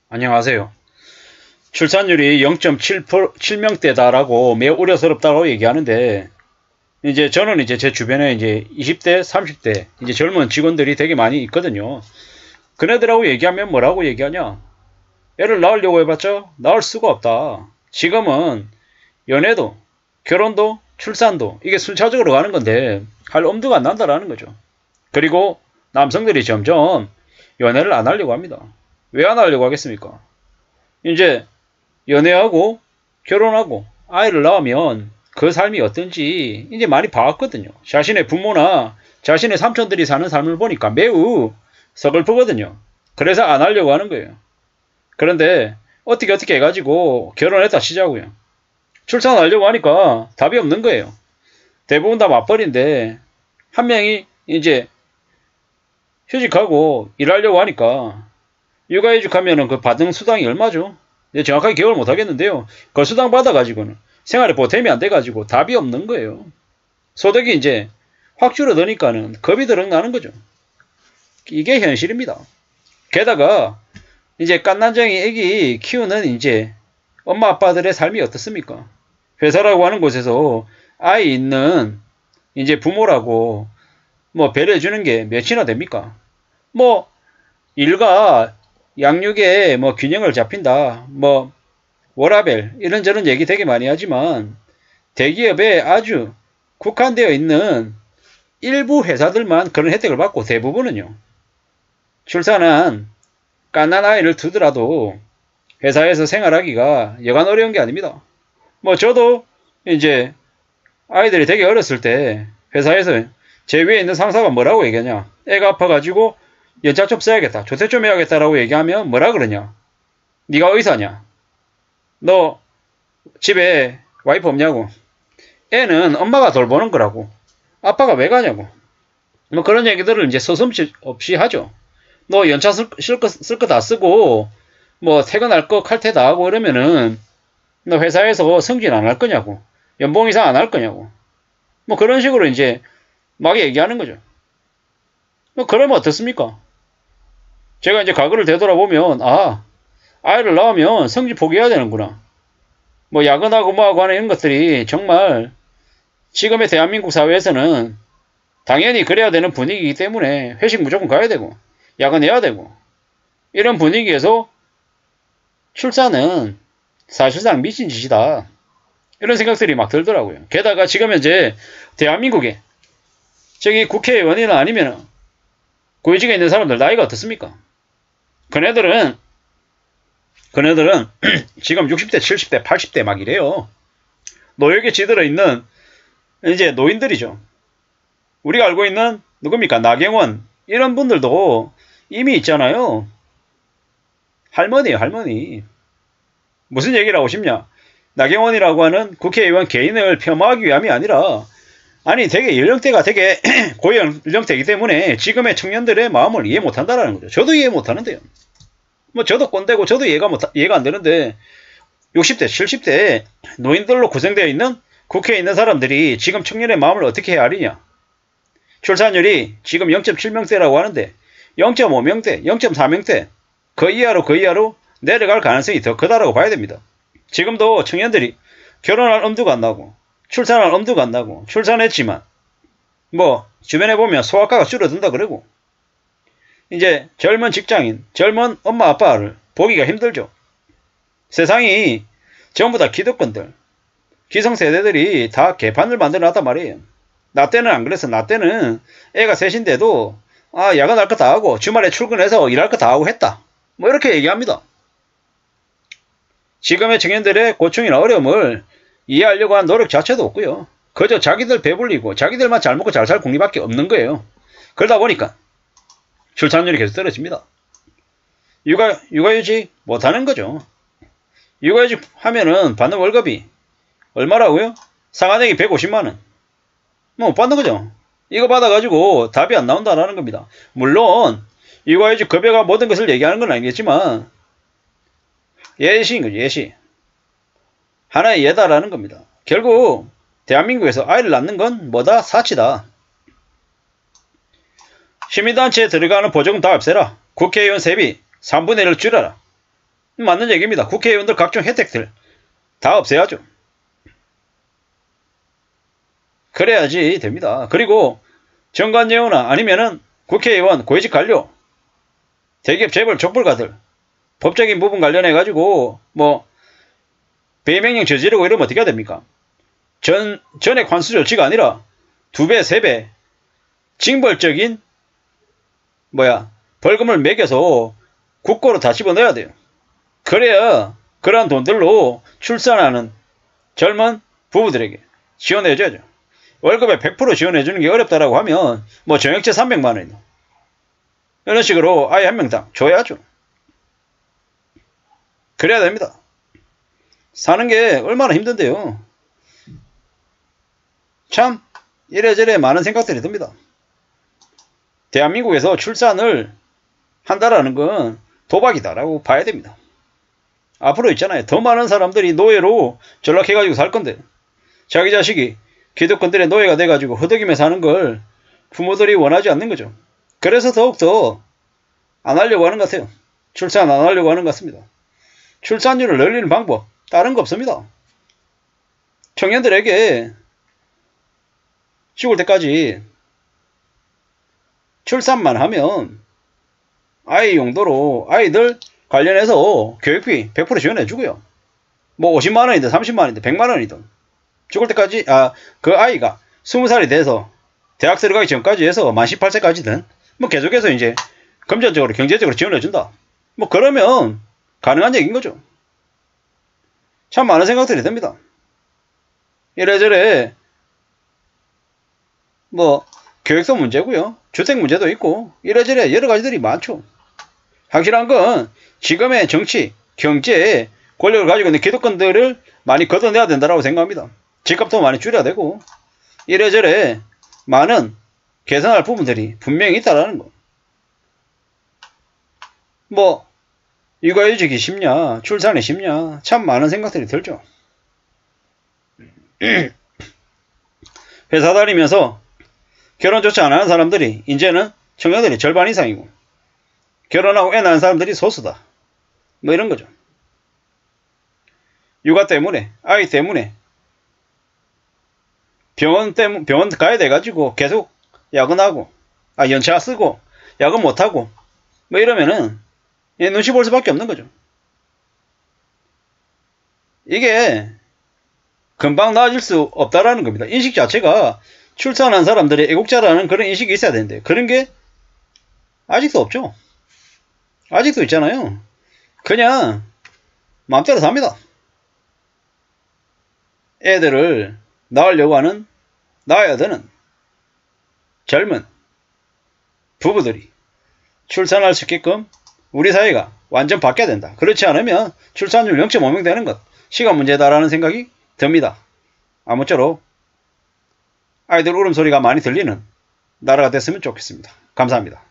안녕하세요. 출산율이 0.7명대다라고 매우 우려스럽다고 얘기하는데, 이제 저는 이제 제 주변에 이제 20대, 30대, 이제 젊은 직원들이 되게 많이 있거든요. 그네들하고 얘기하면 뭐라고 얘기하냐? 애를 낳으려고 해봤자 낳을 수가 없다. 지금은 연애도, 결혼도, 출산도 이게 순차적으로 가는 건데, 할 엄두가 안 난다라는 거죠. 그리고 남성들이 점점 연애를 안 하려고 합니다. 왜 안 하려고 하겠습니까? 이제 연애하고 결혼하고 아이를 낳으면 그 삶이 어떤지 이제 많이 봐왔거든요. 자신의 부모나 자신의 삼촌들이 사는 삶을 보니까 매우 서글프거든요. 그래서 안 하려고 하는 거예요. 그런데 어떻게 해가지고 결혼했다 치자고요. 출산하려고 하니까 답이 없는 거예요. 대부분 다 맞벌이인데 한 명이 이제 휴직하고 일하려고 하니까 육아휴직하면은 그 받은 수당이 얼마죠? 정확하게 기억을 못 하겠는데요. 그 수당 받아가지고는 생활에 보탬이 안 돼가지고 답이 없는 거예요. 소득이 이제 확 줄어드니까는 겁이 드럭 나는 거죠. 이게 현실입니다. 게다가 이제 갓난쟁이 애기 키우는 이제 엄마 아빠들의 삶이 어떻습니까? 회사라고 하는 곳에서 아이 있는 이제 부모라고 뭐 배려해주는 게 몇이나 됩니까? 뭐 일과 양육에 뭐 균형을 잡힌다. 뭐 워라밸 이런저런 얘기 되게 많이 하지만 대기업에 아주 국한되어 있는 일부 회사들만 그런 혜택을 받고 대부분은요. 출산한 갓난 아이를 두더라도 회사에서 생활하기가 여간 어려운 게 아닙니다. 뭐 저도 이제 아이들이 되게 어렸을 때 회사에서 제 위에 있는 상사가 뭐라고 얘기하냐. 애가 아파가지고 연차 좀 써야겠다. 조퇴 좀 해야겠다라고 얘기하면 뭐라 그러냐. 네가 의사냐. 너 집에 와이프 없냐고. 애는 엄마가 돌보는 거라고. 아빠가 왜 가냐고. 뭐 그런 얘기들을 이제 서슴지 없이 하죠. 너 연차 쓸 거 다 쓰고 뭐 퇴근할 거 칼퇴 다 하고 이러면은 너 회사에서 승진 안 할 거냐고. 연봉 이상 안 할 거냐고. 뭐 그런 식으로 이제 막 얘기하는 거죠. 뭐 그러면 어떻습니까? 제가 이제 과거를 되돌아보면 아이를 낳으면 성질 포기해야 되는구나. 뭐 야근하고 뭐하고 하는 이런 것들이 정말 지금의 대한민국 사회에서는 당연히 그래야 되는 분위기이기 때문에 회식 무조건 가야 되고 야근해야 되고 이런 분위기에서 출산은 사실상 미친 짓이다. 이런 생각들이 막 들더라고요. 게다가 지금 현재 대한민국에 저기 국회의원이나 아니면 고위직에 있는 사람들 나이가 어떻습니까? 그네들은 지금 60대, 70대, 80대 막 이래요. 노역에 지들어 있는 이제 노인들이죠. 우리가 알고 있는 누굽니까? 나경원 이런 분들도 이미 있잖아요. 할머니예요, 할머니. 무슨 얘기를 하고 싶냐? 나경원이라고 하는 국회의원 개인을 폄하하기 위함이 아니라 아니 되게 연령대가 되게 고연령대이기 때문에 지금의 청년들의 마음을 이해 못한다라는 거죠. 저도 이해 못하는데요. 뭐 저도 꼰대고 저도 이해가 안 되는데 60대 70대 노인들로 구성되어 있는 국회에 있는 사람들이 지금 청년의 마음을 어떻게 헤아리냐. 출산율이 지금 0.7명대라고 하는데 0.5명대 0.4명대 그 이하로 내려갈 가능성이 더 크다라고 봐야 됩니다. 지금도 청년들이 결혼할 엄두가 안 나고 출산할 엄두가 안 나고 출산했지만 뭐 주변에 보면 소아과가 줄어든다 그러고 이제 젊은 직장인, 젊은 엄마 아빠를 보기가 힘들죠. 세상이 전부 다 기득권들, 기성세대들이 다 개판을 만들어 놨단 말이에요. 나 때는 안 그랬어. 나 때는 애가 셋인데도 야근할 거 다 하고 주말에 출근해서 일할 거 다 하고 했다. 뭐 이렇게 얘기합니다. 지금의 청년들의 고충이나 어려움을 이해하려고 한 노력 자체도 없고요. 그저 자기들 배불리고 자기들만 잘 먹고 잘 살 궁리밖에 없는 거예요. 그러다 보니까 출산율이 계속 떨어집니다. 육아휴직 못하는 거죠. 육아휴직 하면은 받는 월급이 얼마라고요? 상한액이 150만원. 뭐 못 받는 거죠. 이거 받아가지고 답이 안 나온다라는 겁니다. 물론 육아휴직 급여가 모든 것을 얘기하는 건 아니겠지만 예시인 거죠. 예시. 하나의 예다라는 겁니다. 결국 대한민국에서 아이를 낳는 건 뭐다? 사치다. 시민단체에 들어가는 보조금 다 없애라. 국회의원 세비 3분의 1을 줄여라. 맞는 얘기입니다. 국회의원들 각종 혜택들 다 없애야죠. 그래야지 됩니다. 그리고 정관예우나 아니면은 국회의원 고위직 관료, 대기업 재벌 족불가들 법적인 부분 관련해 가지고 뭐 배임행령 저지르고 이러면 어떻게 해야 됩니까? 전액 환수 조치가 아니라 2배, 3배 징벌적인 벌금을 매겨서 국고로 다 집어넣어야 돼요. 그래야 그러한 돈들로 출산하는 젊은 부부들에게 지원해줘야죠. 월급에 100% 지원해주는 게 어렵다라고 하면 뭐 정액제 300만원 이런 식으로 아이 한 명당 줘야죠. 그래야 됩니다. 사는 게 얼마나 힘든데요. 참 이래저래 많은 생각들이 듭니다. 대한민국에서 출산을 한다라는 건 도박이다라고 봐야 됩니다. 앞으로 있잖아요. 더 많은 사람들이 노예로 전락해가지고 살 건데 자기 자식이 기득권들의 노예가 돼가지고 허덕이며 사는 걸 부모들이 원하지 않는 거죠. 그래서 더욱더 안 하려고 하는 것 같아요. 출산 안 하려고 하는 것 같습니다. 출산율을 늘리는 방법 다른 거 없습니다. 청년들에게 죽을 때까지 출산만 하면 아이 용도로 아이들 관련해서 교육비 100% 지원해주고요. 뭐 50만원이든 30만원이든 100만원이든 죽을 때까지 그 아이가 20살이 돼서 대학 들어가기 전까지 해서 만 18세까지든 뭐 계속해서 이제 금전적으로 경제적으로 지원해준다. 뭐 그러면 가능한 얘기인 거죠. 참 많은 생각들이 듭니다. 이래저래 뭐 교육도 문제고요. 주택 문제도 있고 이래저래 여러 가지들이 많죠. 확실한 건 지금의 정치, 경제에 권력을 가지고 있는 기득권들을 많이 걷어내야 된다고 생각합니다. 집값도 많이 줄여야 되고 이래저래 많은 개선할 부분들이 분명히 있다라는 거. 뭐 육아휴직이 쉽냐 출산이 쉽냐 참 많은 생각들이 들죠. 회사 다니면서 결혼조차 안 하는 사람들이 이제는 청년들이 절반 이상이고 결혼하고 애 낳은 사람들이 소수다. 뭐 이런 거죠. 육아 때문에 아이 때문에 병원 가야 돼가지고 계속 야근하고 연차 쓰고 야근 못하고 뭐 이러면은 눈치 볼 수밖에 없는 거죠. 이게 금방 나아질 수 없다라는 겁니다. 인식 자체가 출산한 사람들의 애국자라는 그런 인식이 있어야 되는데 그런 게 아직도 없죠. 아직도 있잖아요. 그냥 마음대로 삽니다. 애들을 낳아야 되는 젊은 부부들이 출산할 수 있게끔 우리 사회가 완전 바뀌어야 된다. 그렇지 않으면 출산율 0.5명 되는 것 시간 문제다라는 생각이 듭니다. 아무쪼록 아이들 울음소리가 많이 들리는 나라가 됐으면 좋겠습니다. 감사합니다.